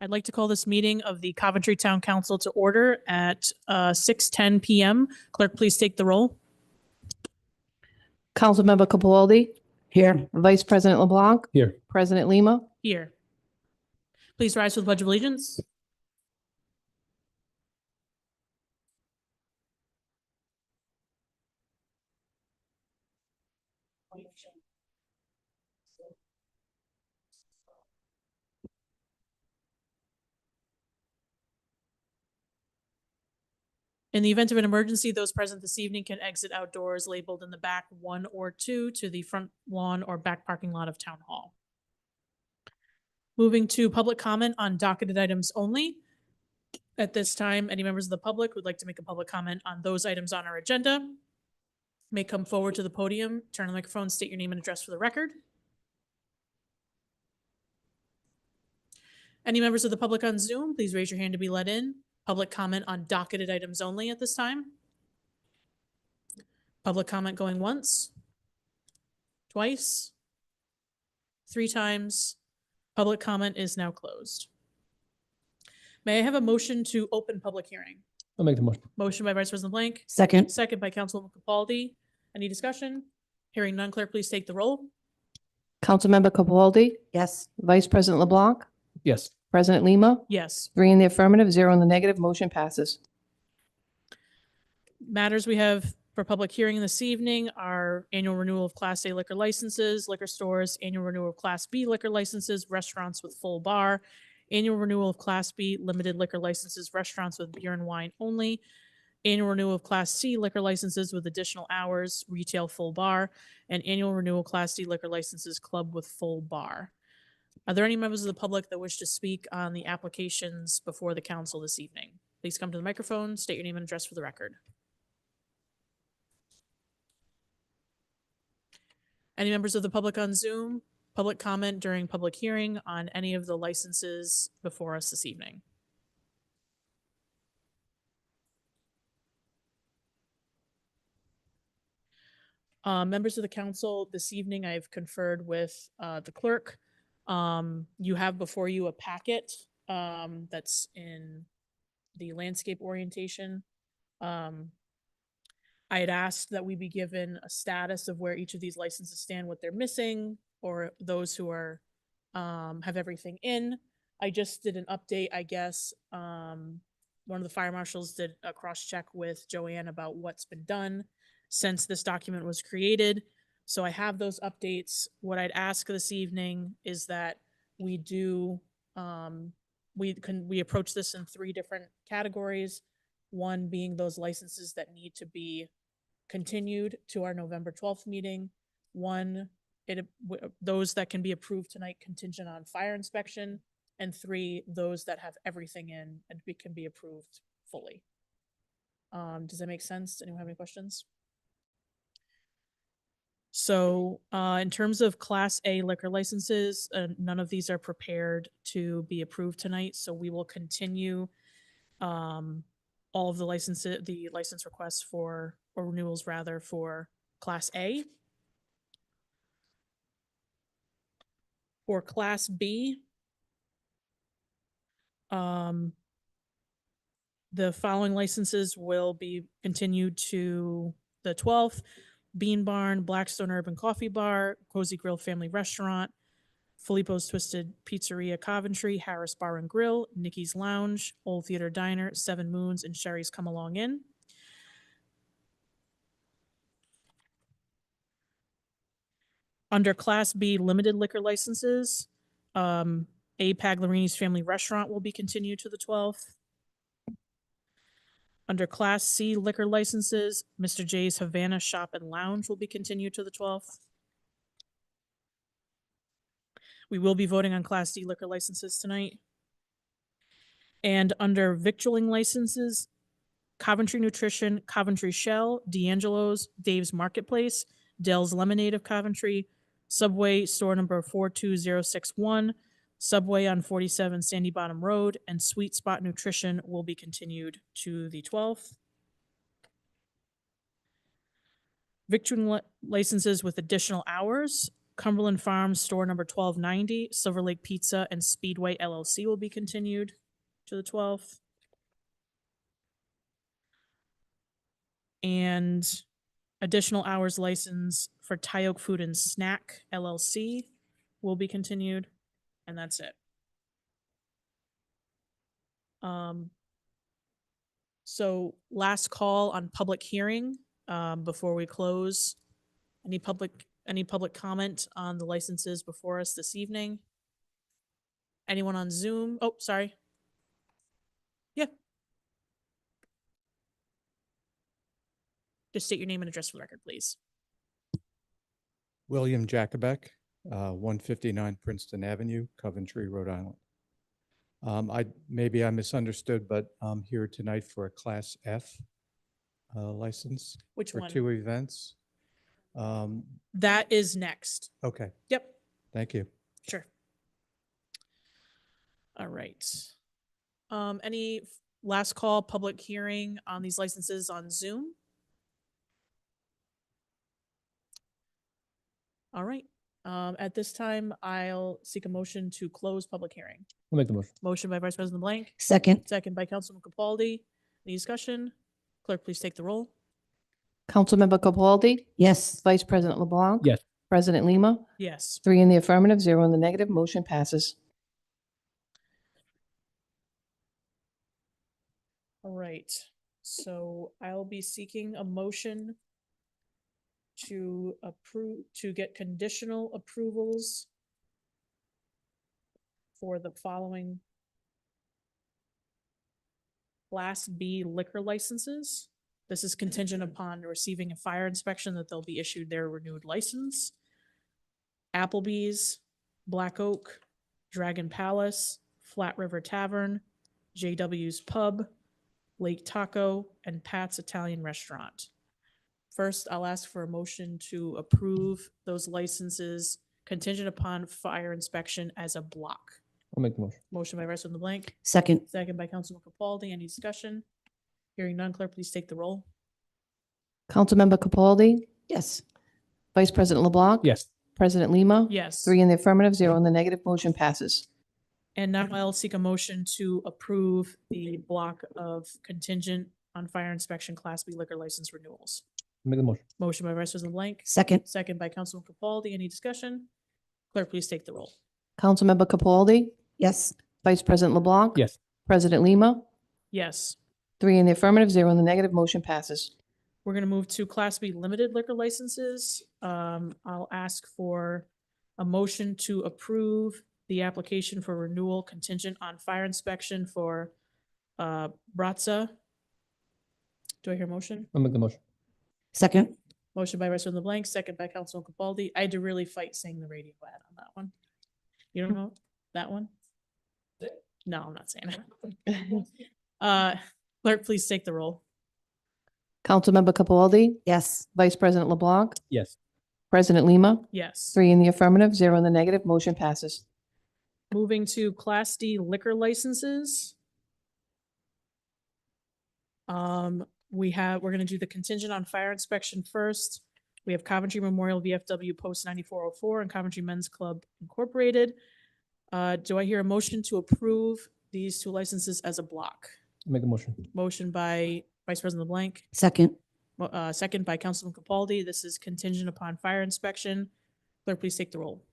I'd like to call this meeting of the Coventry Town Council to order at 6:10 PM. Clerk, please take the roll. Councilmember Capaldi, Here. Vice President LeBlanc, Here. President Lima. Here. Please rise for the Pledge of Allegiance. In the event of an emergency, those present this evening can exit outdoors labeled in the back 1 or 2 to the front lawn or back parking lot of Town Hall. Moving to public comment on docketed items only. At this time, any members of the public who would like to make a public comment on those items on our agenda may come forward to the podium, turn on the microphone, state your name and address for the record. Any members of the public on Zoom, please raise your hand to be let in. Public comment on docketed items only at this time. Public comment going once, twice, 3 times. Public comment is now closed. May I have a motion to open public hearing? I'll make the motion. Motion by Vice President Blank, Second. second by Councilwoman Capaldi. Any discussion? Hearing none, clerk, please take the roll. Councilmember Capaldi, Yes. Vice President LeBlanc, Yes. President Lima. Yes. 3 in the affirmative, 0 in the negative. Motion passes. Matters we have for public hearing this evening are annual renewal of Class A liquor licenses, liquor stores, annual renewal of Class B liquor licenses, restaurants with full bar, annual renewal of Class B limited liquor licenses, restaurants with beer and wine only, annual renewal of Class C liquor licenses with additional hours, retail full bar, and annual renewal Class D liquor licenses, club with full bar. Are there any members of the public that wish to speak on the applications before the council this evening? Please come to the microphone, state your name and address for the record. Any members of the public on Zoom? Public comment during public hearing on any of the licenses before us this evening? Members of the council, this evening I've conferred with the clerk. You have before you a packet that's in the landscape orientation. I had asked that we be given a status of where each of these licenses stand, what they're missing, or those who are have everything in. I just did an update, I guess. One of the fire marshals did a cross-check with Joanne about what's been done since this document was created. So I have those updates. What I'd ask this evening is that we do, we approach this in 3 different categories. One being those licenses that need to be continued to our November 12th meeting. One, those that can be approved tonight contingent on fire inspection. And 3, those that have everything in and can be approved fully. Does that make sense? Anyone have any questions? So in terms of Class A liquor licenses, none of these are prepared to be approved tonight. So we will continue all of the licenses, the license requests for, or renewals rather, for Class A. For Class B, the following licenses will be continued to the 12th. Bean Barn, Blackstone Urban Coffee Bar, Cozy Grill Family Restaurant, Filippo's Twisted Pizzeria Coventry, Harris Bar and Grill, Nikki's Lounge, Old Theater Diner, 7 Moons, and Sherry's Come Along Inn. Under Class B limited liquor licenses, A. Paglierini's Family Restaurant will be continued to the 12th. Under Class C liquor licenses, Mr. J's Havana Shop and Lounge will be continued to the 12th. We will be voting on Class D liquor licenses tonight. And under victualling licenses, Coventry Nutrition, Coventry Shell, D'Angelo's, Dave's Marketplace, Dell's Lemonade of Coventry, Subway store number 42061, Subway on 47 Sandy Bottom Road, and Sweet Spot Nutrition will be continued to the 12th. Victualling licenses with additional hours, Cumberland Farms Store Number 1290, Silver Lake Pizza and Speedway LLC will be continued to the 12th. And additional hours license for Tyoke Food and Snack LLC will be continued, and that's it. So last call on public hearing, before we close. Any public comment on the licenses before us this evening? Anyone on Zoom? Oh, sorry. Yeah. Just state your name and address for the record, please. William Jacobek, 159 Princeton Avenue, Coventry, Rhode Island. Maybe I misunderstood, but I'm here tonight for a Class F license Which for one? 2 events. That is next. Okay, Yep, thank you. sure. All right. Any last call public hearing on these licenses on Zoom? All right. At this time, I'll seek a motion to close public hearing. I'll make the motion. Motion by Vice President Blank, Second. second by Councilman Capaldi. Any discussion? Clerk, please take the roll. Councilmember Capaldi, Yes. Vice President LeBlanc. Yes. President Lima, Yes. 3 in the affirmative, 0 in the negative, motion passes. All right. So I'll be seeking a motion to approve, to get conditional approvals for the following Class B liquor licenses. This is contingent upon receiving a fire inspection that they'll be issued their renewed license. Applebee's, Black Oak, Dragon Palace, Flat River Tavern, JW's Pub, Lake Taco, and Pat's Italian Restaurant. First, I'll ask for a motion to approve those licenses contingent upon fire inspection as a block. I'll make the motion. Motion by Vice President LeBlanc, Second. second by Councilman Capaldi. Any discussion? Hearing none, clerk, please take the roll. Councilmember Capaldi, Yes. Vice President LeBlanc. Yes. President Lima. Yes. 3 in the affirmative, 0 in the negative, motion passes. And now I'll seek a motion to approve the block of contingent on fire inspection Class B liquor license renewals. I'll make the motion. Motion by Vice President LeBlanc, Second. second by Councilman Capaldi. Any discussion? Clerk, please take the roll. Councilmember Capaldi, Yes. Vice President LeBlanc. Yes. President Lima, Yes. 3 in the affirmative, 0 in the negative, motion passes. We're gonna move to Class B limited liquor licenses. I'll ask for a motion to approve the application for renewal contingent on fire inspection for Bratza. Do I hear a motion? I'll make the motion. Second. Motion by Vice President LeBlanc, second by Councilman Capaldi. I had to really fight saying the radio ad on that one. You don't know that one? No, I'm not saying it. Clerk, please take the roll. Councilmember Capaldi, Yes. Vice President LeBlanc. Yes. President Lima, Yes. 3 in the affirmative, 0 in the negative, motion passes. Moving to Class D liquor licenses. We're gonna do the contingent on fire inspection first. We have Coventry Memorial VFW Post 9404 and Coventry Men's Club Incorporated. Do I hear a motion to approve these two licenses as a block? I'll make the motion. Motion by Vice President LeBlanc, Second. second by Councilman Capaldi. This is contingent upon fire inspection. Clerk, please take the roll.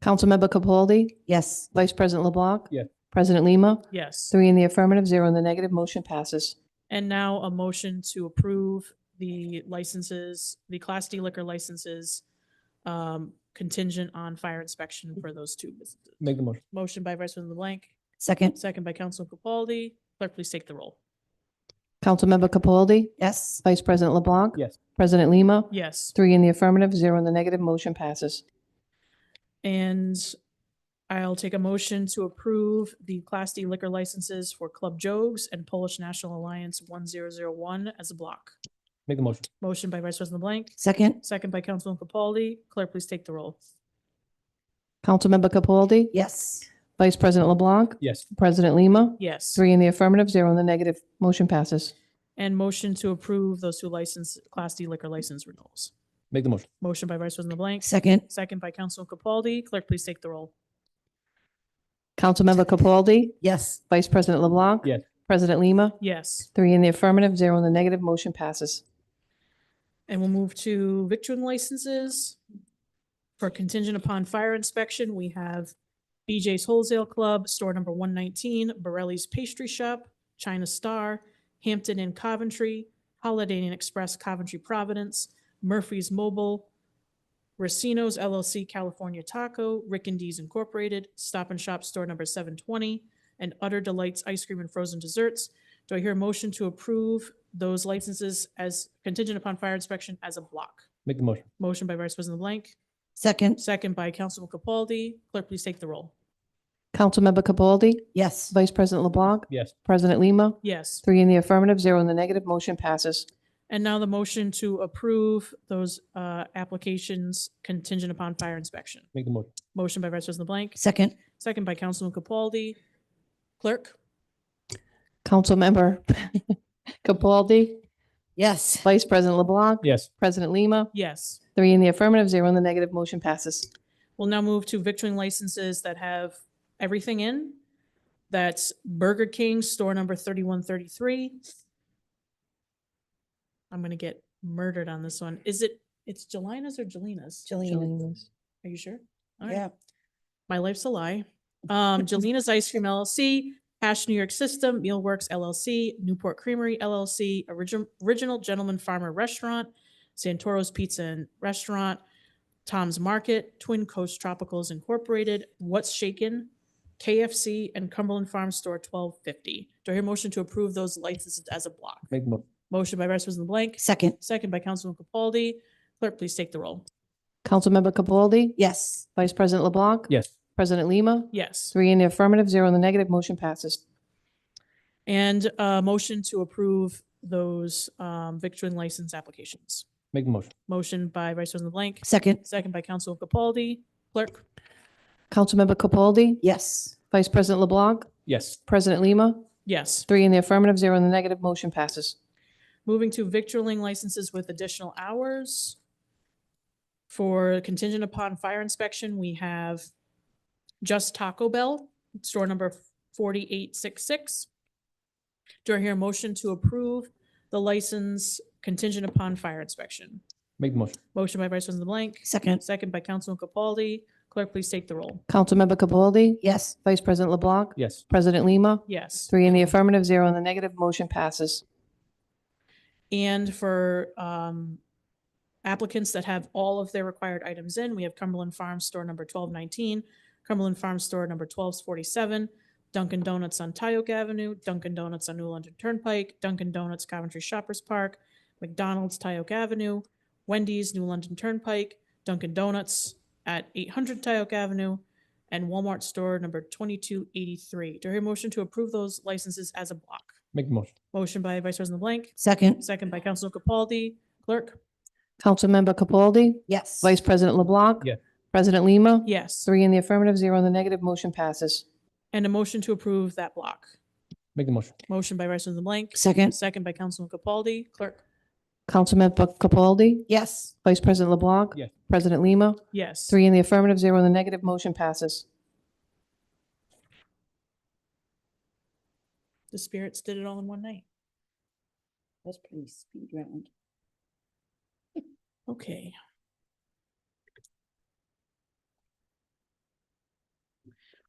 Councilmember Capaldi, Yes. Vice President LeBlanc. Yes. President Lima, Yes. 3 in the affirmative, 0 in the negative, motion passes. And now a motion to approve the licenses, the Class D liquor licenses, contingent on fire inspection for those two businesses. Make the motion. Motion by Vice President LeBlanc, Second. second by Councilman Capaldi. Clerk, please take the roll. Councilmember Capaldi, Yes. Vice President LeBlanc. Yes. President Lima, Yes. 3 in the affirmative, 0 in the negative, motion passes. And I'll take a motion to approve the Class D liquor licenses for Club Jogues and Polish National Alliance 1001 as a block. Make the motion. Motion by Vice President LeBlanc, Second. second by Councilman Capaldi. Clerk, please take the roll. Councilmember Capaldi, Yes. Vice President LeBlanc. Yes. President Lima, Yes. 3 in the affirmative, 0 in the negative, motion passes. And motion to approve those two license, Class D liquor license renewals. Make the motion. Motion by Vice President LeBlanc. Second. Second by Councilman Capaldi. Clerk, please take the roll. Councilmember Capaldi, Yes. Vice President LeBlanc. Yes. President Lima, Yes. 3 in the affirmative, 0 in the negative, motion passes. And we'll move to victualling licenses. For contingent upon fire inspection, we have BJ's Wholesale Club, store number 119, Borelli's Pastry Shop, China Star, Hampton Inn Coventry, Holiday Inn Express Coventry Providence, Murphy's Mobile, Racino's LLC California Taco, Rick and D's Incorporated, Stop and Shop store number 720, and Utter Delights Ice Cream and Frozen Desserts. Do I hear a motion to approve those licenses as contingent upon fire inspection as a block? Make the motion. Motion by Vice President LeBlanc, Second. second by Councilman Capaldi. Clerk, please take the roll. Councilmember Capaldi, Yes. Vice President LeBlanc, Yes. President Lima, Yes. 3 in the affirmative, 0 in the negative, motion passes. And now the motion to approve those applications contingent upon fire inspection. Make the motion. Motion by Vice President LeBlanc, Second. second by Councilman Capaldi. Clerk? Councilmember Capaldi, Yes. Vice President LeBlanc, Yes. President Lima, Yes. 3 in the affirmative, 0 in the negative, motion passes. We'll now move to victualling licenses that have everything in. That's Burger King, store number 3133. I'm gonna get murdered on this one. It's Jelina's or Jelina's? Jillian. Are you sure? All right. Yeah. My life's a lie. Jelina's Ice Cream LLC, Hash New York System, Mealworks LLC, Newport Creamery LLC, Original Gentleman Farmer Restaurant, Santoro's Pizza and Restaurant, Tom's Market, Twin Coast Tropicals Incorporated, What's Shaken, KFC, and Cumberland Farm Store 1250. Do I hear a motion to approve those licenses as a block? Make the motion. Motion by Vice President LeBlanc, Second. second by Councilman Capaldi. Clerk, please take the roll. Councilmember Capaldi, Yes. Vice President LeBlanc, Yes. President Lima, Yes. 3 in the affirmative, 0 in the negative, motion passes. And motion to approve those victualling license applications. Make the motion. Motion by Vice President LeBlanc, Second. second by Councilman Capaldi. Clerk? Councilmember Capaldi, Yes. Vice President LeBlanc, Yes. President Lima, Yes. 3 in the affirmative, 0 in the negative, motion passes. Moving to victualling licenses with additional hours. For contingent upon fire inspection, we have Just Taco Bell, store number 4866. Do I hear a motion to approve the license contingent upon fire inspection? Make the motion. Motion by Vice President LeBlanc, Second. second by Councilman Capaldi. Clerk, please take the roll. Councilmember Capaldi, Yes. Vice President LeBlanc, Yes. President Lima, Yes. 3 in the affirmative, 0 in the negative, motion passes. And for applicants that have all of their required items in, we have Cumberland Farm Store number 1219, Cumberland Farm Store number 1247, Dunkin' Donuts on Tyoke Avenue, Dunkin' Donuts on New London Turnpike, Dunkin' Donuts Coventry Shoppers Park, McDonald's Tyoke Avenue, Wendy's New London Turnpike, Dunkin' Donuts at 800 Tyoke Avenue, and Walmart Store number 2283. Do I hear a motion to approve those licenses as a block? Make the motion. Motion by Vice President LeBlanc, Second. second by Councilman Capaldi. Clerk? Councilmember Capaldi, Yes. Vice President LeBlanc, Yes. President Lima, Yes. 3 in the affirmative, 0 in the negative, motion passes. And a motion to approve that block. Make the motion. Motion by Vice President LeBlanc, Second. second by Councilman Capaldi. Clerk? Councilmember Capaldi, Yes. Vice President LeBlanc, Yes. President Lima, Yes. 3 in the affirmative, 0 in the negative, motion passes. The spirits did it all in one night. That's pretty speed round. Okay.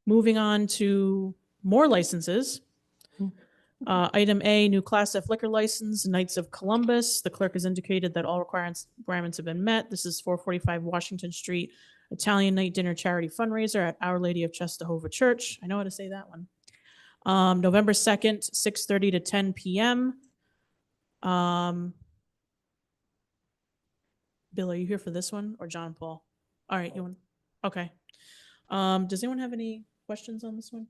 Moving on to more licenses. Item A, new Class F liquor license, Knights of Columbus. The clerk has indicated that all requirements have been met. This is 445 Washington Street, Italian Night Dinner Charity Fundraiser at Our Lady of Czestochowa Church. I know how to say that one. November 2nd, 6:30 to 10 p.m. Bill, are you here for this one or John Paul? All right, you want, okay. Does anyone have any questions on this one?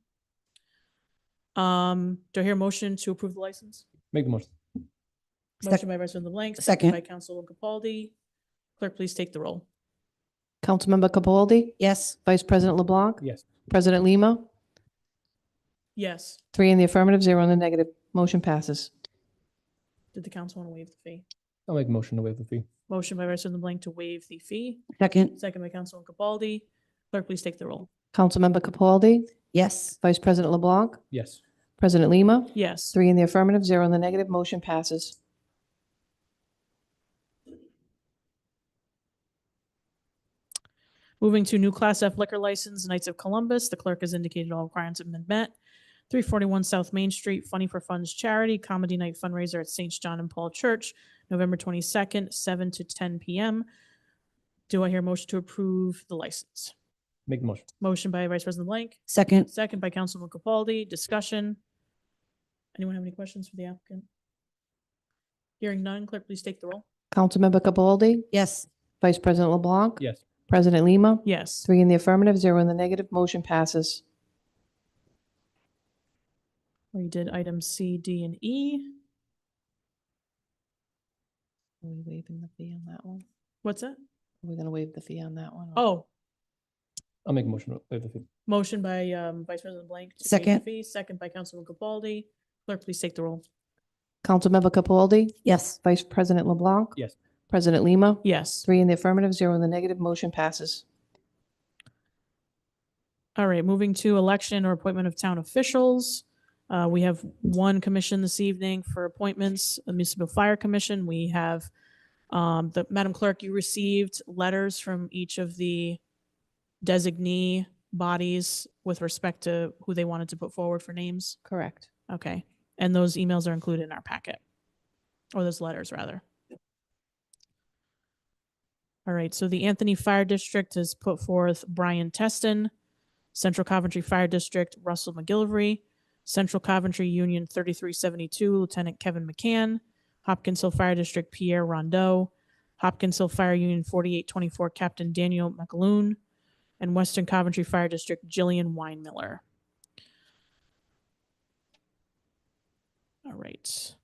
Do I hear a motion to approve the license? Make the motion. Motion by Vice President LeBlanc, second Second. by Councilman Capaldi. Clerk, please take the roll. Councilmember Capaldi, Yes. Vice President LeBlanc, Yes. President Lima, Yes. 3 in the affirmative, 0 in the negative, motion passes. Did the council want to waive the fee? I'll make a motion to waive the fee. Motion by Vice President Blank to waive the fee, Second. second by Councilman Capaldi. Clerk, please take the roll. Councilmember Capaldi, Yes. Vice President LeBlanc, Yes. President Lima, Yes. 3 in the affirmative, 0 in the negative, motion passes. Moving to new Class F liquor license, Knights of Columbus. The clerk has indicated all requirements have been met. 341 South Main Street, Funny for Funds Charity, Comedy Night Fundraiser at St. John and Paul Church, November 22nd, 7 to 10 p.m. Do I hear a motion to approve the license? Make a motion. Motion by Vice President Blank, Second. second by Councilman Capaldi. Discussion. Anyone have any questions for the applicant? Hearing none, clerk, please take the roll. Councilmember Capaldi, Yes. Vice President LeBlanc, Yes. President Lima, Yes. 3 in the affirmative, 0 in the negative, motion passes. We did items C, D, and E. Are we waiving the fee on that one? What's that? Are we going to waive the fee on that one? Oh, I'll make a motion to waive the fee. motion by Vice President Blank. to waive the Second. fee, second by Councilman Capaldi. Clerk, please take the roll. Councilmember Capaldi, Yes. Vice President LeBlanc, Yes. President Lima, Yes. 3 in the affirmative, 0 in the negative, motion passes. All right, moving to election or appointment of town officials. We have one commission this evening for appointments, the Municipal Fire Commission. We have, Madam Clerk, you received letters from each of the designee bodies with respect to who they wanted to put forward for names. Correct. Okay, and those emails are included in our packet, or those letters, rather. All right, so the Anthony Fire District has put forth Brian Teston, Central Coventry Fire District, Russell McGillivray, Central Coventry Union 3372, Lieutenant Kevin McCann, Hopkins Hill Fire District, Pierre Rondeau, Hopkins Hill Fire Union 4824, Captain Daniel McAloon, and Western Coventry Fire District, Jillian Weinmiller. All right.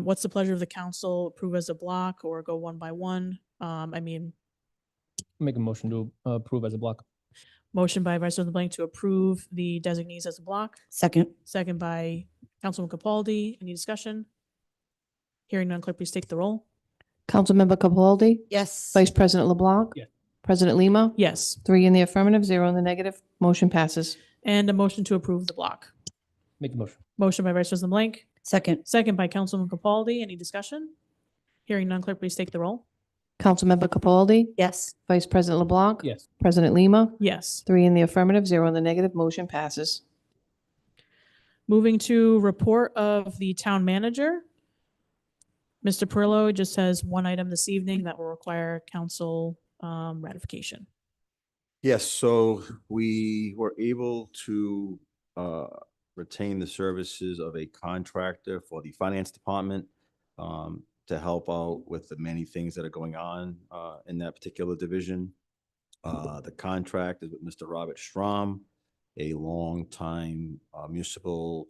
What's the pleasure of the council? Approve as a block or go one by one? Make a motion to approve as a block. Motion by Vice President Blank to approve the designees as a block, Second. second by Councilman Capaldi. Any discussion? Hearing none, clerk, please take the roll. Councilmember Capaldi, Yes. Vice President LeBlanc, Yes. President Lima, Yes, 3 in the affirmative, 0 in the negative, motion passes. and a motion to approve the block. Make the motion. Motion by Vice President Blank, Second. second by Councilman Capaldi. Any discussion? Hearing none, clerk, please take the roll. Councilmember Capaldi, Yes. Vice President LeBlanc, Yes. President Lima, Yes. 3 in the affirmative, 0 in the negative, motion passes. Moving to report of the town manager. Mr. Perillo just has one item this evening that will require council ratification. Yes, so we were able to retain the services of a contractor for the finance department to help out with the many things that are going on in that particular division. The contract is with Mr. Robert Strom, a longtime municipal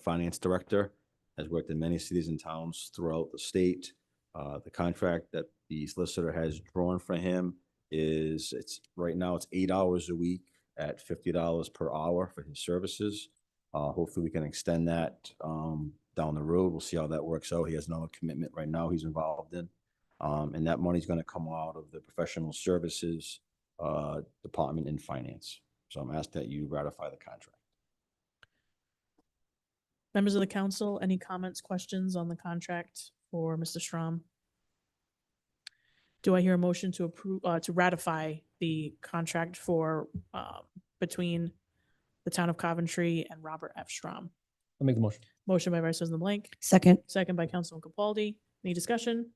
finance director, has worked in many cities and towns throughout the state. The contract that the solicitor has drawn for him is right now it's 8 hours a week at $50 per hour for his services. Hopefully we can extend that down the road. We'll see how that works out. He has no commitment right now he's involved in. And that money's going to come out of the professional services department in finance. So I'm asked that you ratify the contract. Members of the council, any comments, questions on the contract for Mr. Strom? Do I hear a motion to approve, to ratify the contract for, between the town of Coventry and Robert F. Strom? I'll make the motion. Motion by Vice President Blank, Second. second by Councilman Capaldi. Any discussion?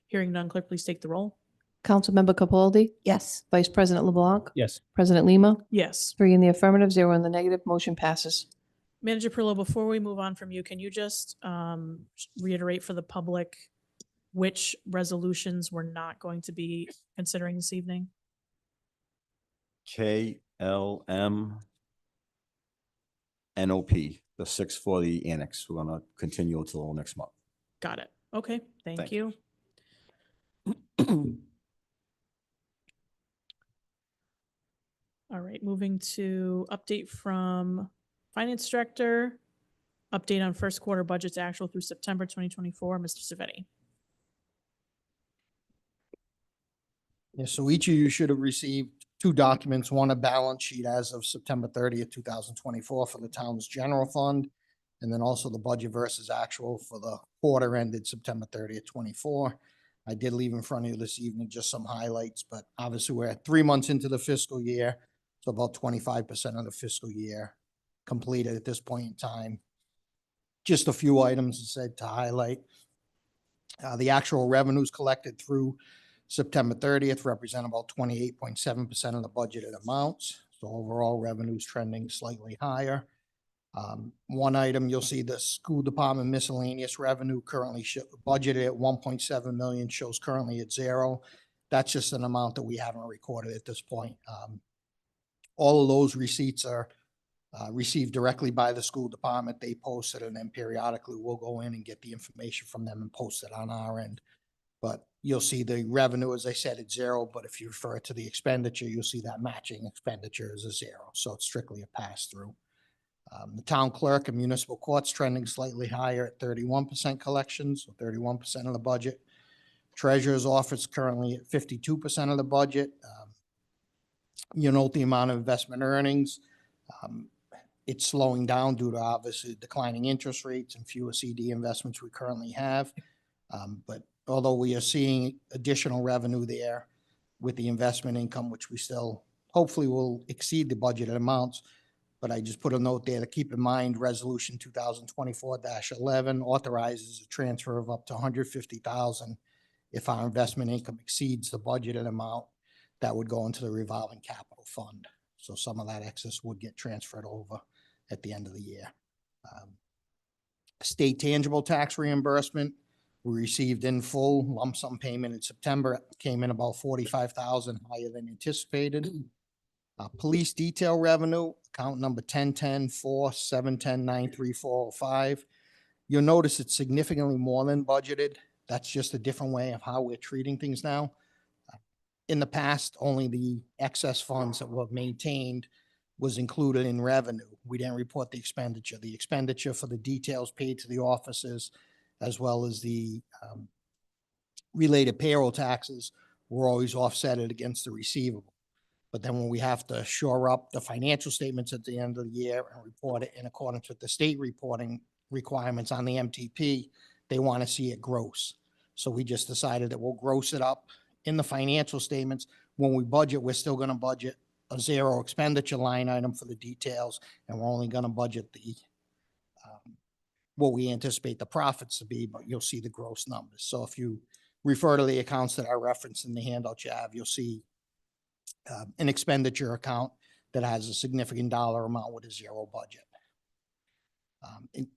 Hearing none, clerk, please take the roll. Councilmember Capaldi, Yes. Vice President LeBlanc, Yes. President Lima, Yes. 3 in the affirmative, 0 in the negative, motion passes. Manager Perillo, before we move on from you, can you just reiterate for the public which resolutions we're not going to be considering this evening? KLM NOP, the 6 for the annex. We're going to continue until next month. Got it. Okay, thank Thank you. All right, moving to update from Finance Director. Update on first quarter budgets actual through September 2024, Mr. Savetti. Yeah, so each of you should have received two documents, one a balance sheet as of September 30th, 2024 for the town's general fund, and then also the budget versus actual for the quarter ended September 30th, 24. I did leave in front of you this evening just some highlights, but obviously we're 3 months into the fiscal year, so about 25% of the fiscal year completed at this point in time. Just a few items said to highlight. The actual revenues collected through September 30th represent about 28.7% of the budgeted amounts. So overall revenues trending slightly higher. One item, you'll see the school department miscellaneous revenue currently budgeted at 1.7 million, shows currently at 0. That's just an amount that we haven't recorded at this point. All of those receipts are received directly by the school department. They post it, and then periodically we'll go in and get the information from them and post it on our end. But you'll see the revenue, as I said, at 0, but if you refer to the expenditure, you'll see that matching expenditure is a 0. So it's strictly a pass-through. The town clerk and municipal courts trending slightly higher at 31% collections, so 31% of the budget. Treasurer's office currently at 52% of the budget. You note the amount of investment earnings. It's slowing down due to obviously declining interest rates and fewer CD investments we currently have. But although we are seeing additional revenue there with the investment income, which we still hopefully will exceed the budgeted amounts. But I just put a note there to keep in mind, Resolution 2024-11 authorizes a transfer of up to $150,000 if our investment income exceeds the budgeted amount. That would go into the revolving capital fund. So some of that excess would get transferred over at the end of the year. State tangible tax reimbursement, we received in full lump sum payment in September. It came in about $45,000 higher than anticipated. Police detail revenue, account number 1010-4-710-93405. You'll notice it's significantly more than budgeted. That's just a different way of how we're treating things now. In the past, only the excess funds that were maintained was included in revenue. We didn't report the expenditure. The expenditure for the details paid to the officers, as well as the related payroll taxes, were always offsetted against the receivable. But then when we have to shore up the financial statements at the end of the year and report it in accordance with the state reporting requirements on the MTP, they want to see it gross. So we just decided that we'll gross it up in the financial statements. When we budget, we're still going to budget a 0 expenditure line item for the details, and we're only going to budget the what we anticipate the profits to be, but you'll see the gross numbers. So if you refer to the accounts that I referenced in the handout you have, you'll see an expenditure account that has a significant dollar amount with a 0 budget.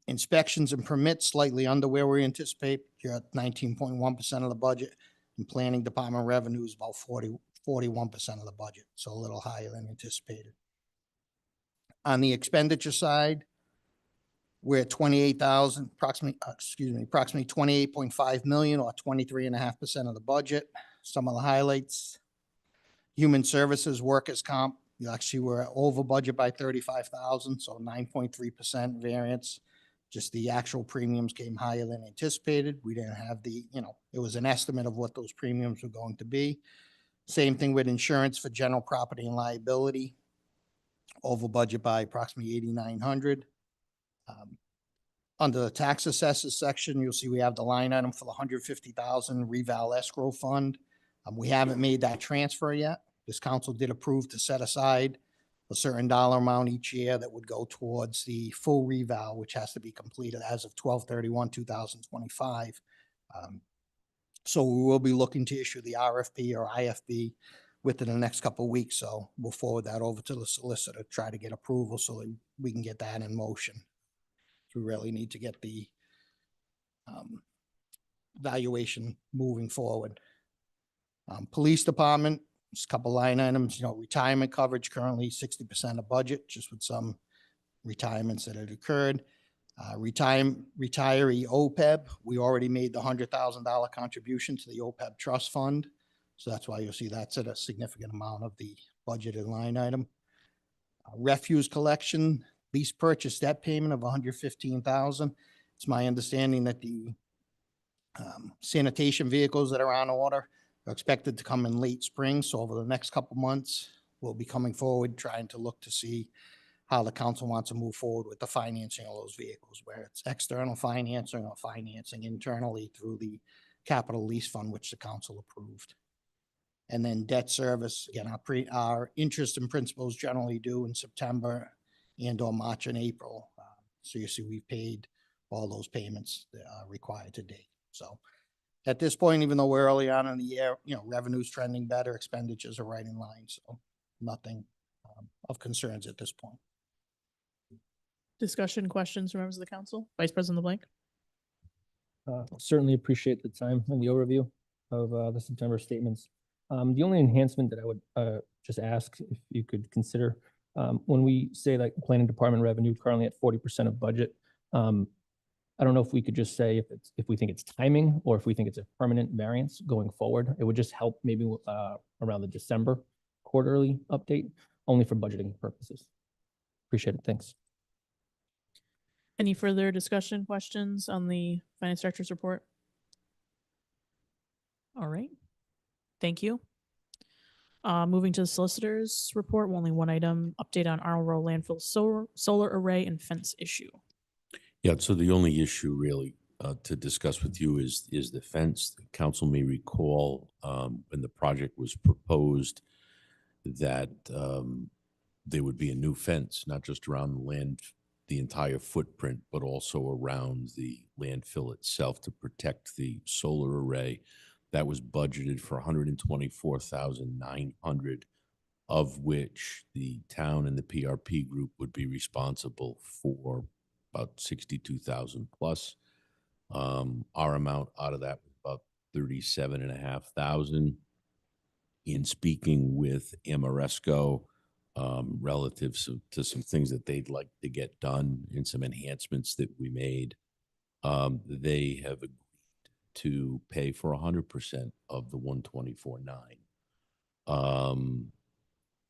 Inspections and permits slightly under where we anticipate. You're at 19.1% of the budget, and planning department revenue is about 41% of the budget, so a little higher than anticipated. On the expenditure side, we're at 28,000, approximately 28.5 million, or 23.5% of the budget. Some of the highlights: human services, workers' comp, you actually were over budget by 35,000, so 9.3% variance. Just the actual premiums came higher than anticipated. We didn't have the, it was an estimate of what those premiums were going to be. Same thing with insurance for general property and liability, over budget by approximately 8,900. Under the tax assessors section, you'll see we have the line item for the 150,000 reval escrow fund. We haven't made that transfer yet. This council did approve to set aside a certain dollar amount each year that would go towards the full reval, which has to be completed as of 12/31/2025. So we will be looking to issue the RFP or IFB within the next couple of weeks. So we'll forward that over to the solicitor to try to get approval so that we can get that in motion. We really need to get the valuation moving forward. Police department, just a couple line items, retirement coverage currently 60% of budget, just with some retirements that had occurred. Retiree OPEB, we already made the $100,000 contribution to the OPEB trust fund. So that's why you'll see that's at a significant amount of the budgeted line item. Refuse collection, lease purchase debt payment of $115,000. It's my understanding that the sanitation vehicles that are on order are expected to come in late spring. So over the next couple months, we'll be coming forward, trying to look to see how the council wants to move forward with the financing of those vehicles, where it's external financing or financing internally through the capital lease fund, which the council approved. And then debt service, again, our interest and principal is generally due in September and or March and April. So you see, we've paid all those payments that are required to date. So at this point, even though we're early on in the year, revenue's trending better, expenditures are right in line. So nothing of concerns at this point. Discussion, questions from members of the council? Vice President LeBlanc? Certainly appreciate the time and the overview of the September statements. The only enhancement that I would just ask if you could consider, when we say like planning department revenue currently at 40% of budget, I don't know if we could just say if we think it's timing or if we think it's a permanent variance going forward. It would just help maybe around the December quarterly update, only for budgeting purposes. Appreciate it. Thanks. Any further discussion, questions on the finance director's report? All right. Thank you. Moving to the solicitor's report, only one item, update on Arnold Row landfill solar array and fence issue. Yeah, so the only issue really to discuss with you is the fence. The council may recall when the project was proposed that there would be a new fence, not just around the land, the entire footprint, but also around the landfill itself to protect the solar array. That was budgeted for $124,900, of which the town and the PRP group would be responsible for about 62,000 plus. Our amount out of that was about 37,500. In speaking with Amoresco, relative to some things that they'd like to get done and some enhancements that we made, they have agreed to pay for 100% of the 124,900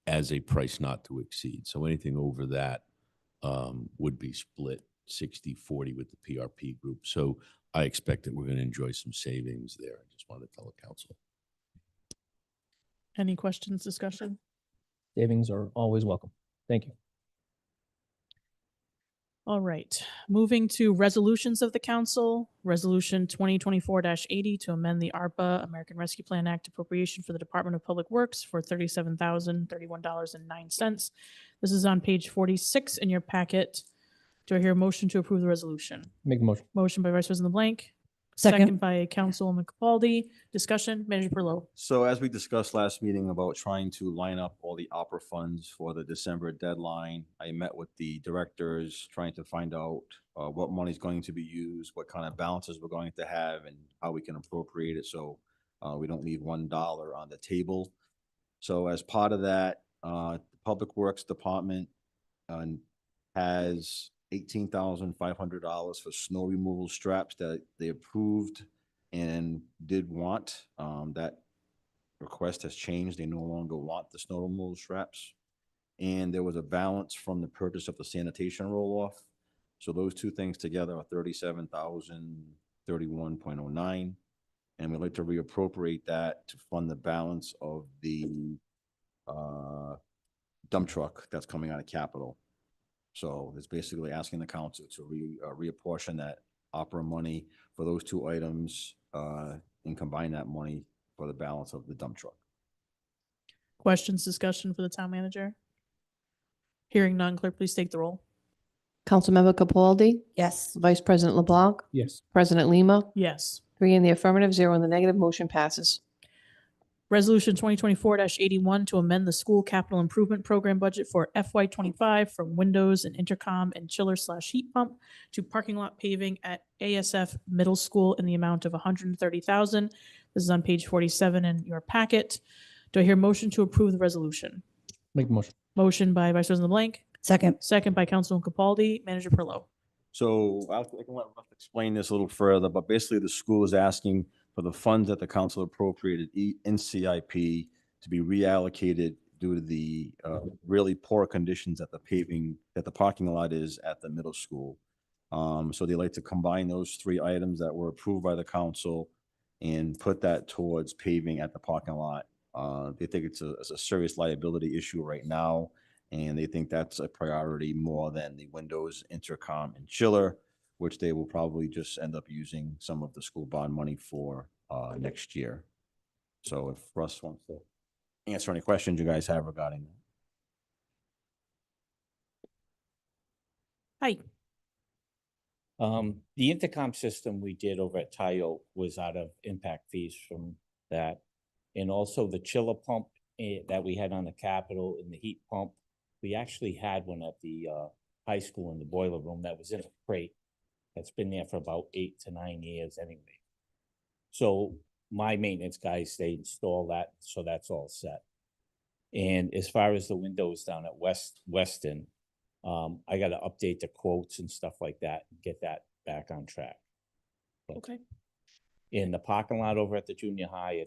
as a price not to exceed. So anything over that would be split 60-40 with the PRP group. So I expect that we're going to enjoy some savings there. I just wanted to tell the council. Any questions, discussion? Savings are always welcome. Thank you. All right, moving to resolutions of the council. Resolution 2024-80 to amend the ARPA American Rescue Plan Act appropriation for the Department of Public Works for $37,031.09. This is on page 46 in your packet. Do I hear a motion to approve the resolution? Make the motion. Motion by Vice President LeBlanc. Second. By Councilwoman Capaldi. Discussion, Manager Perlow. So as we discussed last meeting about trying to line up all the opera funds for the December deadline, I met with the directors trying to find out what money is going to be used, what kind of balances we're going to have, and how we can appropriate it so we don't leave $1 on the table. So as part of that, the Public Works Department has $18,500 for snow removal straps that they approved and did want. That request has changed. They no longer want the snow removal straps. And there was a balance from the purchase of the sanitation roll-off. So those two things together are $37,031.09. And we'd like to reappropriate that to fund the balance of the dump truck that's coming out of capital. So it's basically asking the council to reapportion that opera money for those two items and combine that money for the balance of the dump truck. Questions, discussion for the town manager? Hearing none, clerk, please take the roll. Councilmember Capaldi, Yes. Vice President LeBlanc, Yes. President Lima, Yes. 3 in the affirmative, 0 in the negative, motion passes. Resolution 2024-81 to amend the school capital improvement program budget for FY25 from windows and intercom and chiller/heat pump to parking lot paving at ASF Middle School in the amount of $130,000. This is on page 47 in your packet. Do I hear a motion to approve the resolution? Make the motion. Motion by Vice President LeBlanc, Second. second by Councilwoman Capaldi. Manager Perlow. So I can let Russ explain this a little further, but basically the school is asking for the funds that the council appropriated in CIP to be reallocated due to the really poor conditions that the parking lot is at the middle school. So they like to combine those three items that were approved by the council and put that towards paving at the parking lot. They think it's a serious liability issue right now, and they think that's a priority more than the windows, intercom, and chiller, which they will probably just end up using some of the school bond money for next year. So if Russ wants to answer any questions you guys have regarding that. Hi. The intercom system we did over at Tayo was out of impact fees from that. And also the chiller pump that we had on the Capitol and the heat pump. We actually had one at the high school in the boiler room that was in a crate. That's been there for about 8 to 9 years anyway. So my maintenance guys, they install that, so that's all set. And as far as the windows down at Weston, I gotta update the quotes and stuff like that, and get that back on track. But Okay. in the parking lot over at the junior high,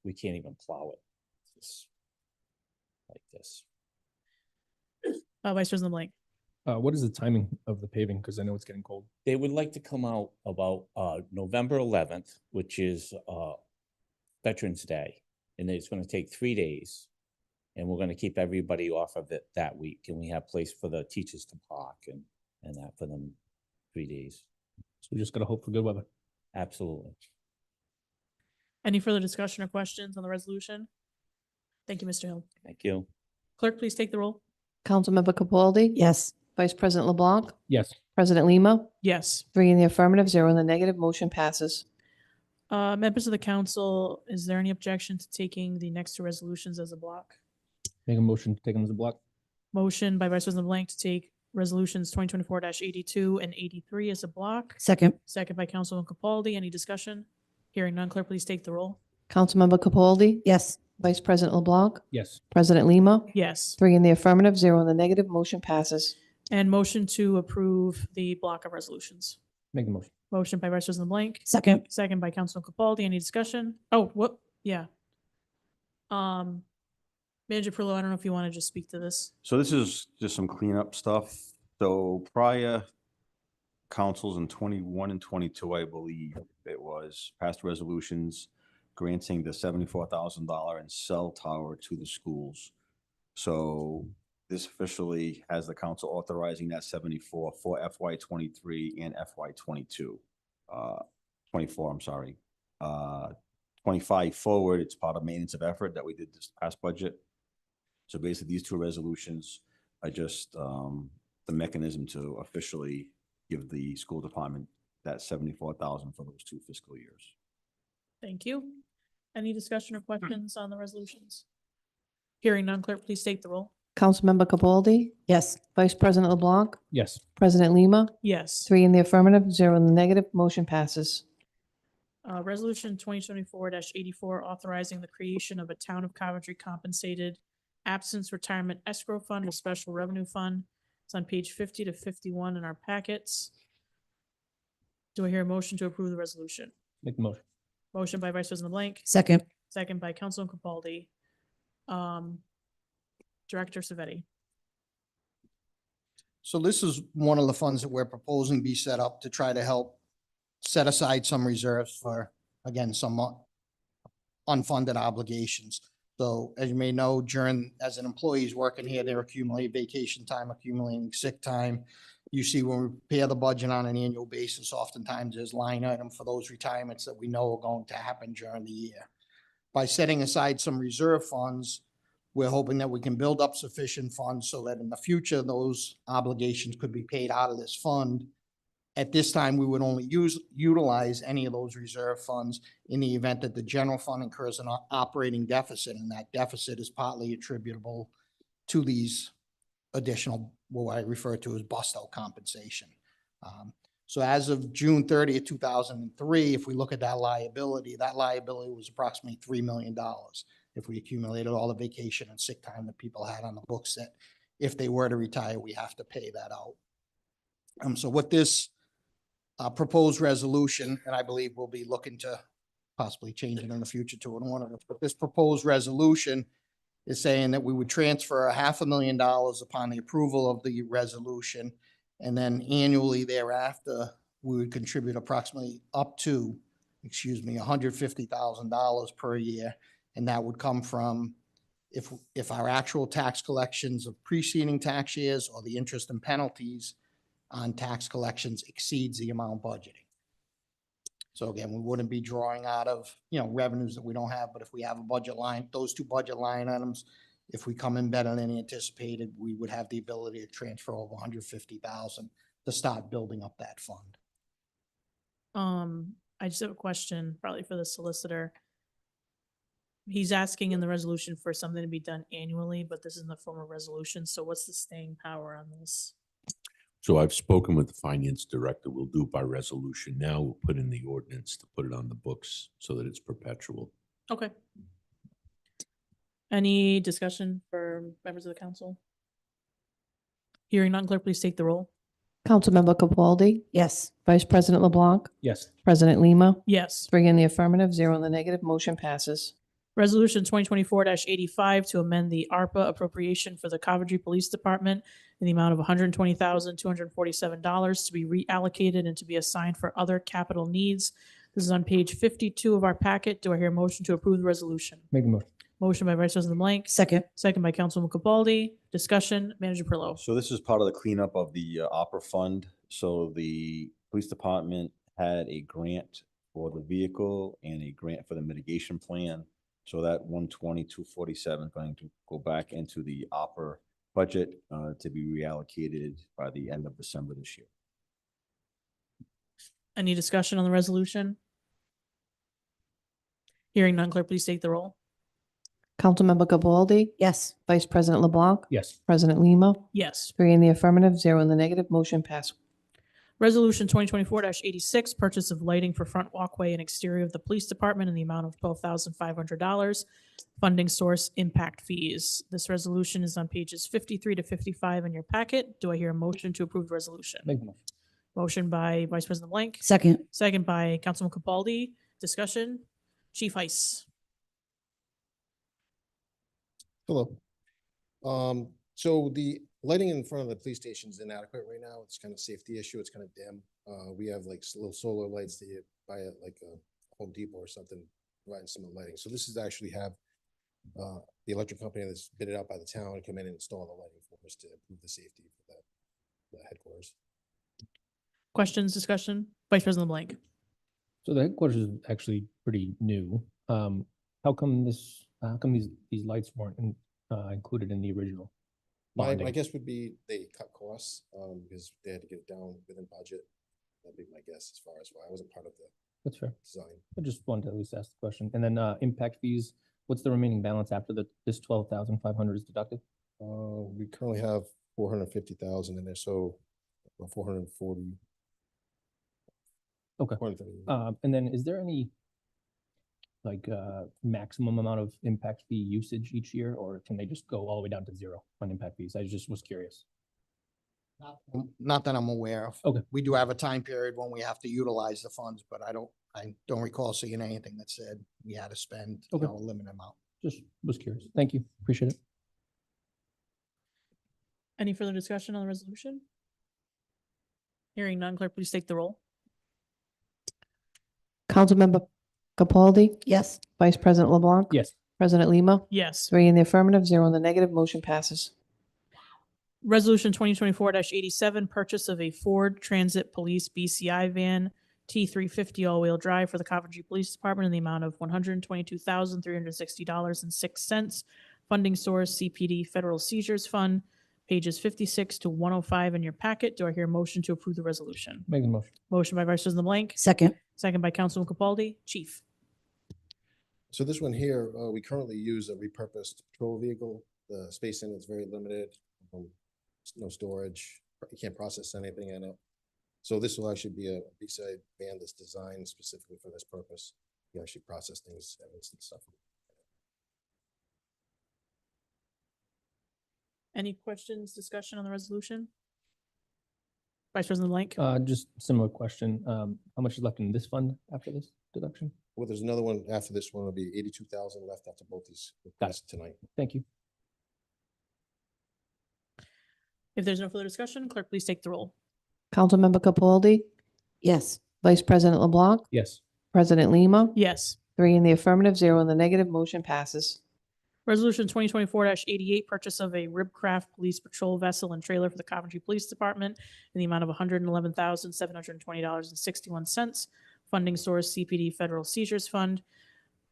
we can't even plow it. It's just like this. Vice President Blank. What is the timing of the paving? Because I know it's getting cold. They would like to come out about November 11th, which is Veterans Day. And it's gonna take 3 days. And we're gonna keep everybody off of it that week. And we have place for the teachers to park and that for them 3 days. So we just gotta hope for good weather. Absolutely. Any further discussion or questions on the resolution? Thank you, Mr. Hill. Thank you. Clerk, please take the roll. Councilmember Capaldi. Yes. Vice President LeBlanc. Yes. President Lima. Yes. 3 in the affirmative, 0 in the negative, motion passes. Members of the council, is there any objection to taking the next two resolutions as a block? Make a motion to take them as a block. Motion by Vice President Blank to take resolutions 2024-82 and 83 as a block. Second. Second by Councilman Capaldi. Any discussion? Hearing none, clerk, please take the roll. Councilmember Capaldi. Yes. Vice President LeBlanc. Yes. President Lima. Yes. 3 in the affirmative, 0 in the negative, motion passes. And motion to approve the block of resolutions. Make the motion. Motion by Vice President Blank. Second. Second by Councilman Capaldi. Any discussion? Oh, what? Yeah. Manager Perillo, I don't know if you want to just speak to this. So this is just some cleanup stuff. So prior councils in 21 and 22, I believe it was, passed resolutions granting the $74,000 in cell tower to the schools. So this officially has the council authorizing that 74 for FY 23 and FY 22. 24, I'm sorry. 25 forward, it's part of maintenance of effort that we did this past budget. So basically, these two resolutions are just the mechanism to officially give the school department that $74,000 for those 2 fiscal years. Thank you. Any discussion or questions on the resolutions? Hearing none, clerk, please take the roll. Councilmember Capaldi. Yes. Vice President LeBlanc. Yes. President Lima. Yes. 3 in the affirmative, 0 in the negative, motion passes. Resolution 2024-84, authorizing the creation of a Town of Coventry compensated absence retirement escrow fund, a special revenue fund. It's on page 50 to 51 in our packets. Do I hear a motion to approve the resolution? Make the motion. Motion by Vice President Blank, Second. second by Councilman Capaldi. Director Savetti. So this is one of the funds that we're proposing be set up to try to help set aside some reserves for, again, some unfunded obligations. So as you may know, as an employee is working here, they're accumulating vacation time, accumulating sick time. You see, when we prepare the budget on an annual basis, oftentimes there's line item for those retirements that we know are going to happen during the year. By setting aside some reserve funds, we're hoping that we can build up sufficient funds so that in the future, those obligations could be paid out of this fund. At this time, we would only utilize any of those reserve funds in the event that the general fund incurs an operating deficit, and that deficit is partly attributable to these additional, what I refer to as bust-out compensation. So as of June 30th, 2003, if we look at that liability was approximately $3 million. If we accumulated all the vacation and sick time that people had on the books, that if they were to retire, we have to pay that out. So with this proposed resolution, and I believe we'll be looking to possibly change it in the future to one of them, but this proposed resolution is saying that we would transfer $500,000 upon the approval of the resolution, and then annually thereafter, we would contribute approximately up to $150,000 per year. And that would come from if our actual tax collections of preceding tax years or the interest and penalties on tax collections exceeds the amount budgeting. So again, we wouldn't be drawing out of, revenues that we don't have, but if we have a budget line, those two budget line items, if we come in better than anticipated, we would have the ability to transfer over 150,000 to start building up that fund. I just have a question, probably for the solicitor. He's asking in the resolution for something to be done annually, but this is in the form of resolution. So what's the staying power on this? So I've spoken with the finance director. We'll do it by resolution now. We'll put in the ordinance to put it on the books so that it's perpetual. Okay. Any discussion for members of the council? Hearing none, clerk, please take the roll. Councilmember Capaldi, Yes. Vice President LeBlanc, Yes. President Lima, Yes. 3 in the affirmative, 0 in the negative, motion passes. Resolution 2024-85 to amend the ARPA appropriation for the Coventry Police Department in the amount of $120,247 to be reallocated and to be assigned for other capital needs. This is on page 52 of our packet. Do I hear a motion to approve the resolution? Make the motion. Motion by Vice President Blank, Second. second by Councilwoman Capaldi. Discussion, Manager Perillo. So this is part of the cleanup of the opera fund. So the police department had a grant for the vehicle and a grant for the mitigation plan. So that 120,247 going to go back into the opera budget to be reallocated by the end of December this year. Any discussion on the resolution? Hearing none, clerk, please take the roll. Councilmember Capaldi, Yes. Vice President LeBlanc, Yes. President Lima, Yes. 3 in the affirmative, 0 in the negative, motion passed. Resolution 2024-86, purchase of lighting for front walkway and exterior of the police department in the amount of $12,500. Funding source, impact fees. This resolution is on pages 53 to 55 in your packet. Do I hear a motion to approve the resolution? Make the motion. Motion by Vice President Blank, Second. second by Councilman Capaldi. Discussion, Chief Heiss. Hello. So the lighting in front of the police station is inadequate right now. It's kind of safety issue. It's kind of dim. We have like little solar lights that you buy at like a Home Depot or something, providing some of the lighting. So this is actually have the electric company that's bid it out by the town come in and install the lighting for us to improve the safety for the headquarters. Questions, discussion? Vice President Blank. So the headquarters is actually pretty new. How come these lights weren't included in the original My bonding? guess would be they cut costs because they had to get it down within budget. That'd be my guess as far as why I wasn't part of the That's fair. design. I just wanted to at least ask the question. And then impact fees, what's the remaining balance after this 12,500 is deducted? We currently have 450,000 in there, so about 440. Okay. 430. And then is there any maximum amount of impact fee usage each year, or can they just go all the way down to 0 on impact fees? I just was curious. Not that I'm aware of. Okay. We do have a time period when we have to utilize the funds, but I don't recall seeing anything that said we had to spend, Okay. a limited amount. Just was curious. Thank you. Appreciate it. Any further discussion on the resolution? Hearing none, clerk, please take the roll. Councilmember Capaldi, Yes. Vice President LeBlanc, Yes. President Lima, Yes. 3 in the affirmative, 0 in the negative, motion passes. Resolution 2024-87, purchase of a Ford Transit Police BCI van T350 all-wheel drive for the Coventry Police Department in the amount of $122,360.06. Funding source, CPD Federal Seizures Fund, pages 56 to 105 in your packet. Do I hear a motion to approve the resolution? Make the motion. Motion by Vice President Blank, Second. second by Councilman Capaldi. Chief. So this one here, we currently use a repurposed patrol vehicle. The space in it's very limited. No storage. You can't process anything in it. So this will actually be a B-side van that's designed specifically for this purpose. You actually process things, evidence and stuff. Any questions, discussion on the resolution? Vice President Blank? Just similar question. How much is left in this fund after this deduction? Well, there's another one after this one. It'll be 82,000 left after both these requests tonight. Thank you. If there's no further discussion, clerk, please take the roll. Councilmember Capaldi, Yes. Vice President LeBlanc, Yes. President Lima? Yes. 3 in the affirmative, 0 in the negative, motion passes. Resolution 2024-88, purchase of a Ribcraft Police Patrol vessel and trailer for the Coventry Police Department in the amount of $111,720.61. Funding source CPD Federal Seizures Fund.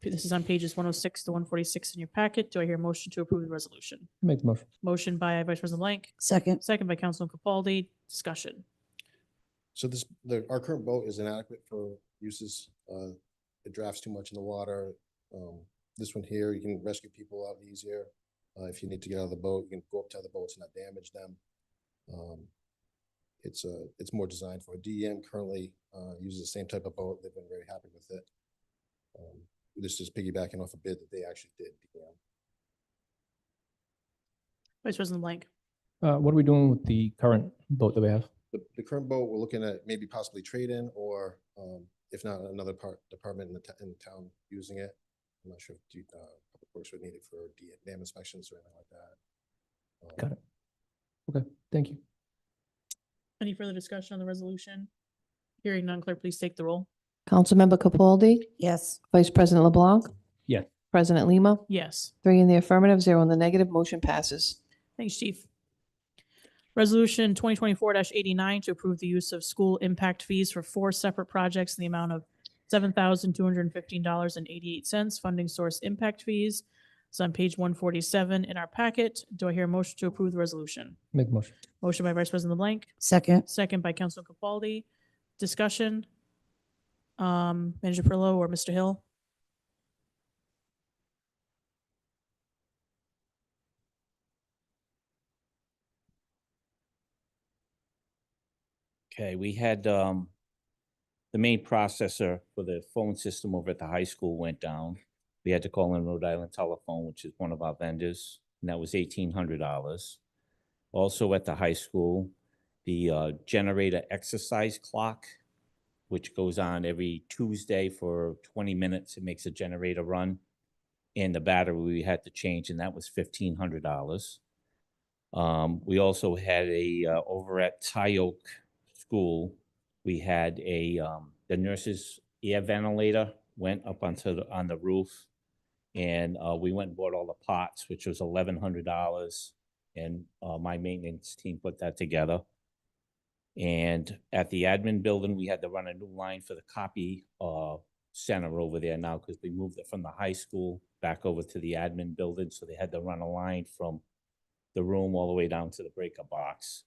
This is on pages 106 to 146 in your packet. Do I hear a motion to approve the resolution? Make the motion. Motion by Vice President Blank, Second. second by Councilman Capaldi. Discussion. So our current boat is inadequate for uses. It drafts too much in the water. This one here, you can rescue people out easier. If you need to get out of the boat, you can go up to other boats and not damage them. It's more designed for DEM currently, uses the same type of boat. They've been very happy with it. This is piggybacking off a bid that they actually did. Vice President Blank. What are we doing with the current boat that we have? The current boat, we're looking at maybe possibly trade in, or if not, another department in town using it. I'm not sure if Public Works would need it for dam inspections or anything like that. Got it. Okay, thank you. Any further discussion on the resolution? Hearing none, clerk, please take the roll. Councilmember Capaldi? Yes. Vice President LeBlanc? Yes. President Lima? Yes. 3 in the affirmative, 0 in the negative, motion passes. Thanks, Chief. Resolution 2024-89 to approve the use of school impact fees for 4 separate projects in the amount of $7,215.88. Funding source impact fees. It's on page 147 in our packet. Do I hear a motion to approve the resolution? Make the motion. Motion by Vice President LeBlanc, Second. second by Councilman Capaldi. Discussion. Manager Perillo or Mr. Hill? Okay, we had, the main processor for the phone system over at the high school went down. We had to call in Rhode Island Telephone, which is one of our vendors, and that was $1,800. Also at the high school, the generator exercise clock, which goes on every Tuesday for 20 minutes. It makes a generator run. And the battery we had to change, and that was $1,500. We also had over at Tyoke School, we had the nurse's air ventilator went up on the roof, and we went and bought all the parts, which was $1,100, and my maintenance team put that together. And at the admin building, we had to run a new line for the copy center over there now, because we moved it from the high school back over to the admin building, so they had to run a line from the room all the way down to the breaker box.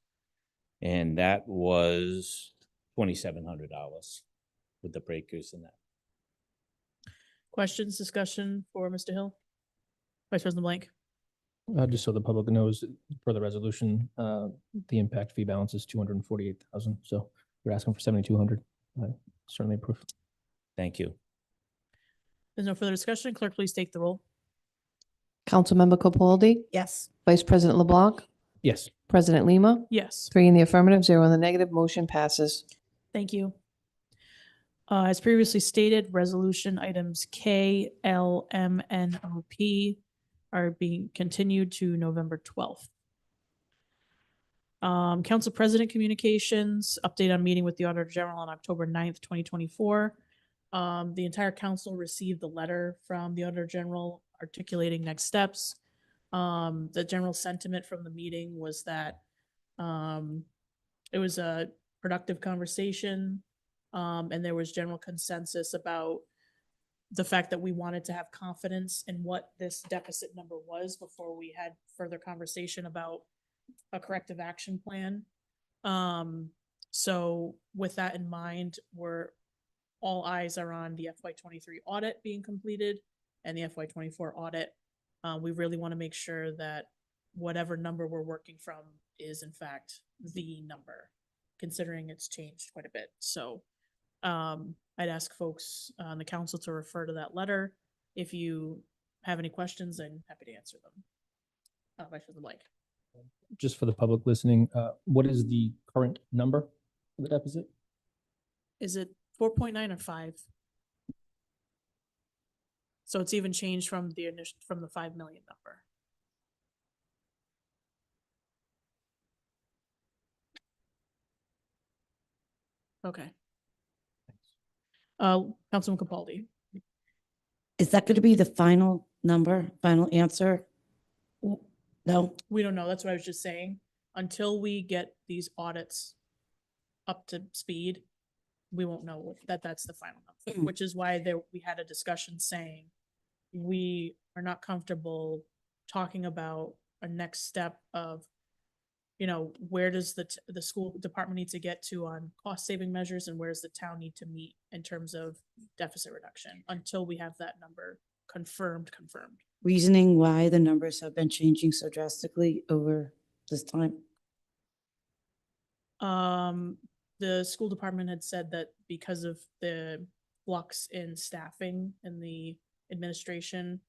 And that was $2,700 with the breakers and that. Questions, discussion for Mr. Hill? Vice President Blank. Just so the public knows, for the resolution, the impact fee balance is 248,000. So you're asking for 7,200. Certainly approve. Thank you. There's no further discussion. Clerk, please take the roll. Councilmember Capaldi? Yes. Vice President LeBlanc? Yes. President Lima? Yes. 3 in the affirmative, 0 in the negative, motion passes. Thank you. As previously stated, resolution items K, L, M, N, O, P are being continued to November 12th. Council President Communications, update on meeting with the Auditor General on October 9th, 2024. The entire council received the letter from the Auditor General articulating next steps. The general sentiment from the meeting was that it was a productive conversation, and there was general consensus about the fact that we wanted to have confidence in what this deficit number was before we had further conversation about a corrective action plan. So with that in mind, all eyes are on the FY23 audit being completed and the FY24 audit. We really want to make sure that whatever number we're working from is in fact the number, considering it's changed quite a bit. So I'd ask folks on the council to refer to that letter. If you have any questions, I'm happy to answer them. Vice President Blank. Just for the public listening, what is the current number for the deficit? Is it 4.9 or 5? So it's even changed from the initial, from the 5 million number. Okay. Councilman Capaldi. Is that going to be the final number, final answer? No? We don't know. That's what I was just saying. Until we get these audits up to speed, we won't know that that's the final number, which is why we had a discussion saying we are not comfortable talking about a next step of, where does the school department need to get to on cost saving measures and where does the town need to meet in terms of deficit reduction until we have that number confirmed. Reasoning why the numbers have been changing so drastically over this time? The school department had said that because of the flux in staffing and the administration,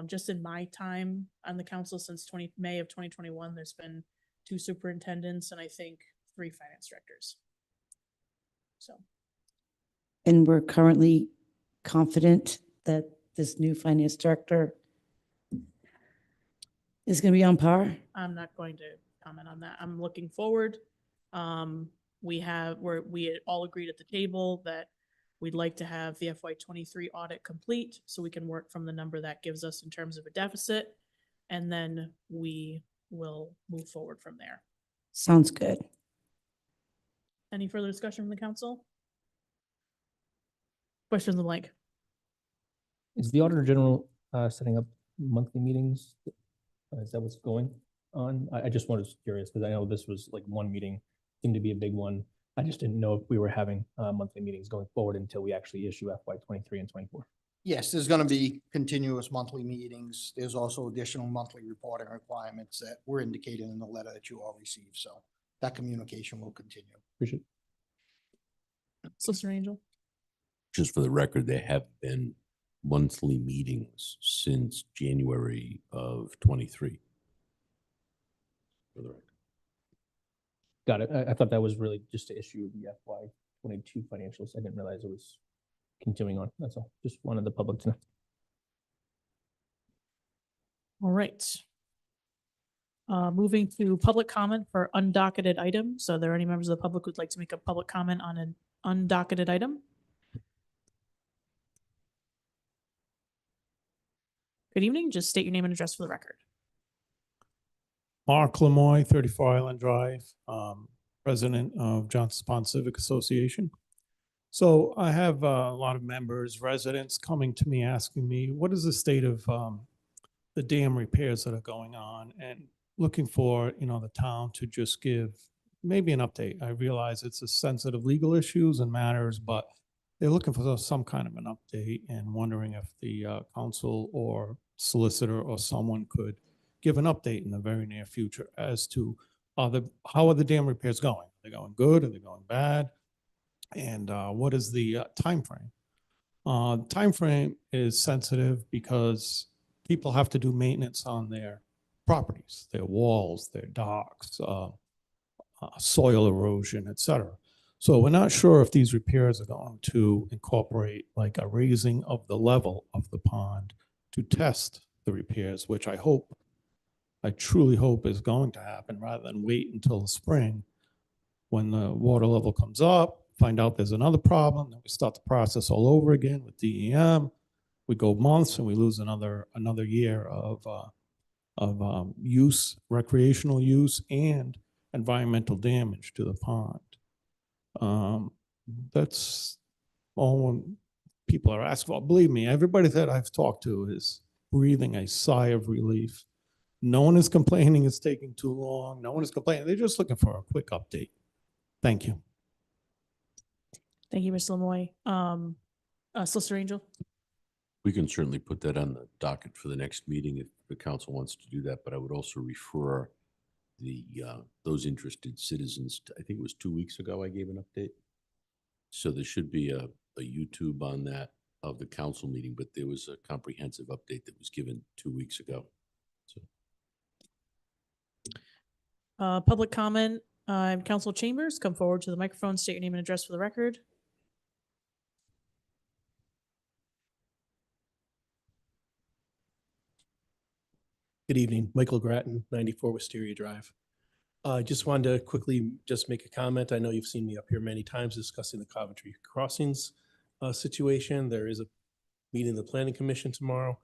just in my time on the council since May of 2021, there's been 2 superintendents and I think 3 finance directors. So, And we're currently confident that this new finance director is going to be on par? I'm not going to comment on that. I'm looking forward. We had all agreed at the table that we'd like to have the FY23 audit complete so we can work from the number that gives us in terms of a deficit. And then we will move forward from there. Sounds good. Any further discussion from the council? Questions in blank? Is the Auditor General setting up monthly meetings? Is that what's going on? I just was curious because I know this was like one meeting, seemed to be a big one. I just didn't know if we were having monthly meetings going forward until we actually issue FY23 and 24. Yes, there's gonna be continuous monthly meetings. There's also additional monthly reporting requirements that were indicated in the letter that you all received, so that communication will continue. Appreciate it. Solicitor Angel? Just for the record, there have been monthly meetings since January of 23. For the record. Got it. I thought that was really just to issue the FY22 financials. I didn't realize it was continuing on. That's all. Just wanted the public to know. All right. Moving to public comment for undocketed items. So are there any members of the public who'd like to make a public comment on an undocketed item? Good evening. Just state your name and address for the record. Mark Lemoy, 34 Island Drive, president of Johnson Pond Civic Association. So I have a lot of members, residents coming to me asking me, what is the state of the dam repairs that are going on, and looking for, the town to just give maybe an update. I realize it's a sensitive legal issues and matters, but they're looking for some kind of an update and wondering if the council or solicitor or someone could give an update in the very near future as to how are the dam repairs going? Are they going good? Are they going bad? And what is the time frame? Time frame is sensitive because people have to do maintenance on their properties, their walls, their docks, soil erosion, etc. So we're not sure if these repairs are going to incorporate like a raising of the level of the pond to test the repairs, which I truly hope is going to happen rather than wait until the spring when the water level comes up, find out there's another problem, then we start the process all over again with DEM. We go months and we lose another year of use, recreational use, and environmental damage to the pond. That's all people are asking for. Believe me, everybody that I've talked to is breathing a sigh of relief. No one is complaining it's taking too long. No one is complaining. They're just looking for a quick update. Thank you. Thank you, Mr. Lemoy. Solicitor Angel? We can certainly put that on the docket for the next meeting if the council wants to do that, but I would also refer those interested citizens, I think it was 2 weeks ago I gave an update. So there should be a YouTube on that of the council meeting, but there was a comprehensive update that was given 2 weeks ago. So. Public comment, Council Chambers, come forward to the microphone, state your name and address for the record. Good evening, Michael Grattan, 94 Wisteria Drive. I just wanted to quickly just make a comment. I know you've seen me up here many times discussing the Coventry crossings. situation. There is a meeting of the planning commission tomorrow.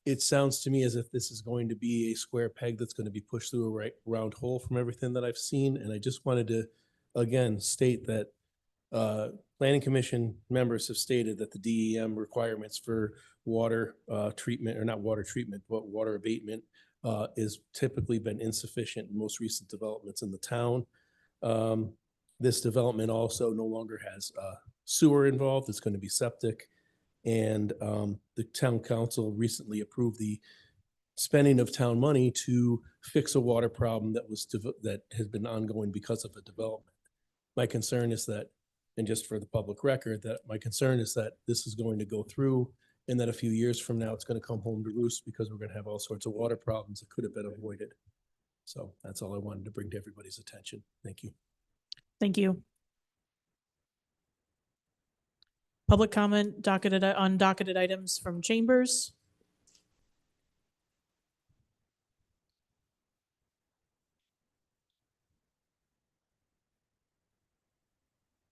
It sounds to me as if this is going to be a square peg that's going to be pushed through a round hole from everything that I've seen. And I just wanted to, again, state that planning commission members have stated that the DEM requirements for water treatment, or not water treatment, but water abatement is typically been insufficient in most recent developments in the town. This development also no longer has sewer involved. It's going to be septic. And the town council recently approved the spending of town money to fix a water problem that has been ongoing because of a development. My concern is that, and just for the public record, that my concern is that this is going to go through and that a few years from now, it's going to come home to roost because we're going to have all sorts of water problems that could have been avoided. So that's all I wanted to bring to everybody's attention. Thank you. Thank you. Public comment on docketed items from chambers.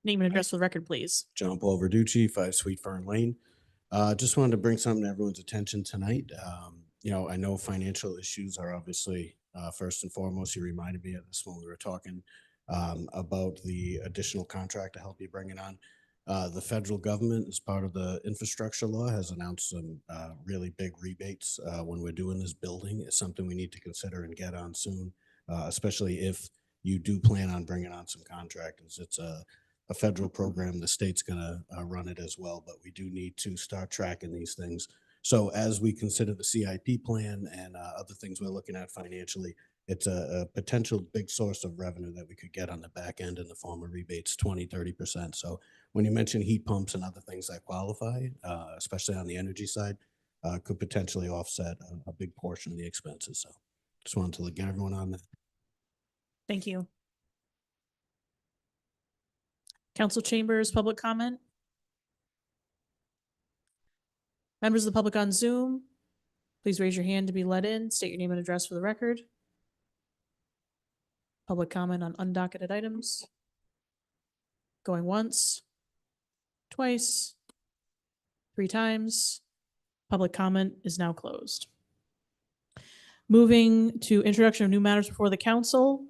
Name and address for the record, please. John Paul Verducci, 5 Sweet Fern Lane. Just wanted to bring something to everyone's attention tonight. I know financial issues are obviously first and foremost. You reminded me of this when we were talking about the additional contract to help you bring it on. The federal government, as part of the infrastructure law, has announced some really big rebates when we're doing this building. It's something we need to consider and get on soon, especially if you do plan on bringing on some contractors. It's a federal program. The state's going to run it as well, but we do need to start tracking these things. So as we consider the CIP plan and other things we're looking at financially, it's a potential big source of revenue that we could get on the back end in the form of rebates, 20–30%. So when you mention heat pumps and other things that qualify, especially on the energy side, could potentially offset a big portion of the expenses. So just wanted to get everyone on that. Thank you. Council chambers, public comment. Members of the public on Zoom, please raise your hand to be let in. State your name and address for the record. Public comment on undocketed items. Going once, twice, 3 times. Public comment is now closed. Moving to introduction of new matters before the council.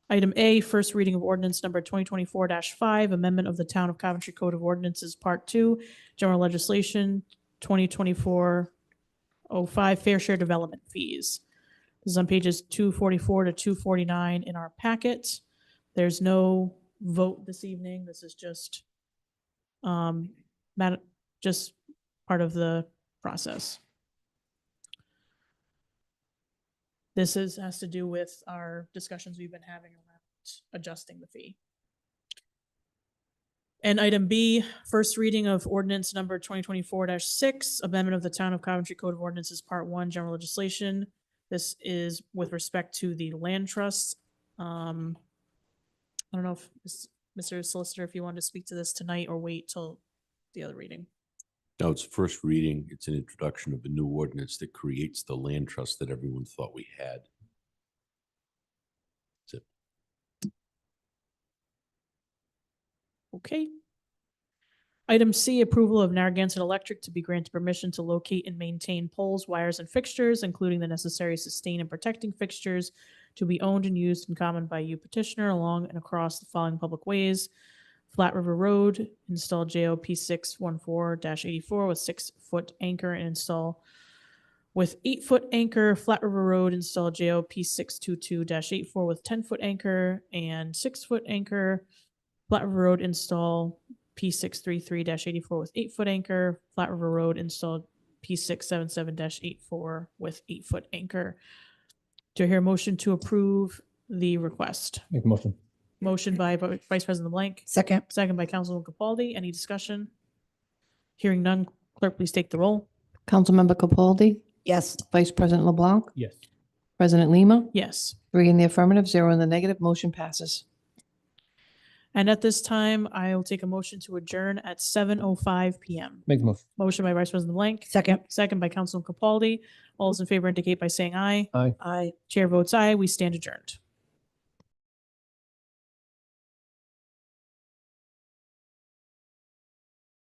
Item A, first reading of ordinance number 2024-5, amendment of the Town of Coventry Code of Ordinances, Part 2, General Legislation 2024-05, Fair Share Development Fees. This is on pages 244 to 249 in our packet. There's no vote this evening. This is just just part of the process. This has to do with our discussions we've been having around adjusting the fee. And item B, first reading of ordinance number 2024-6, amendment of the Town of Coventry Code of Ordinances, Part 1, General Legislation. This is with respect to the land trust. I don't know if Mr. Solicitor, if you want to speak to this tonight or wait till the other reading. No, it's first reading. It's an introduction of a new ordinance that creates the land trust that everyone thought we had. That's it. Okay. Item C, approval of Narragansett Electric to be granted permission to locate and maintain poles, wires, and fixtures, including the necessary sustain and protecting fixtures to be owned and used in common by you petitioner along and across the following public ways. Flat River Road, install JOP 614-84 with 6-foot anchor and install with 8-foot anchor. Flat River Road, install JOP 622-84 with 10-foot anchor and 6-foot anchor. Flat River Road, install P633-84 with 8-foot anchor. Flat River Road, install P677-84 with 8-foot anchor. Do I hear a motion to approve the request? Make a motion. Motion by Vice President LeBlanc. Second. Second by Councilman Capaldi. Any discussion? Hearing none, clerk, please take the roll. Councilmember Capaldi, Yes. Vice President LeBlanc, Yes. President Lima, Yes. 3 in the affirmative, 0 in the negative, motion passes. And at this time, I will take a motion to adjourn at 7:05 p.m. Make the motion. Motion by Vice President LeBlanc. Second. Second by Councilman Capaldi. All those in favor indicate by saying aye. Aye. Aye. Chair votes aye. We stand adjourned.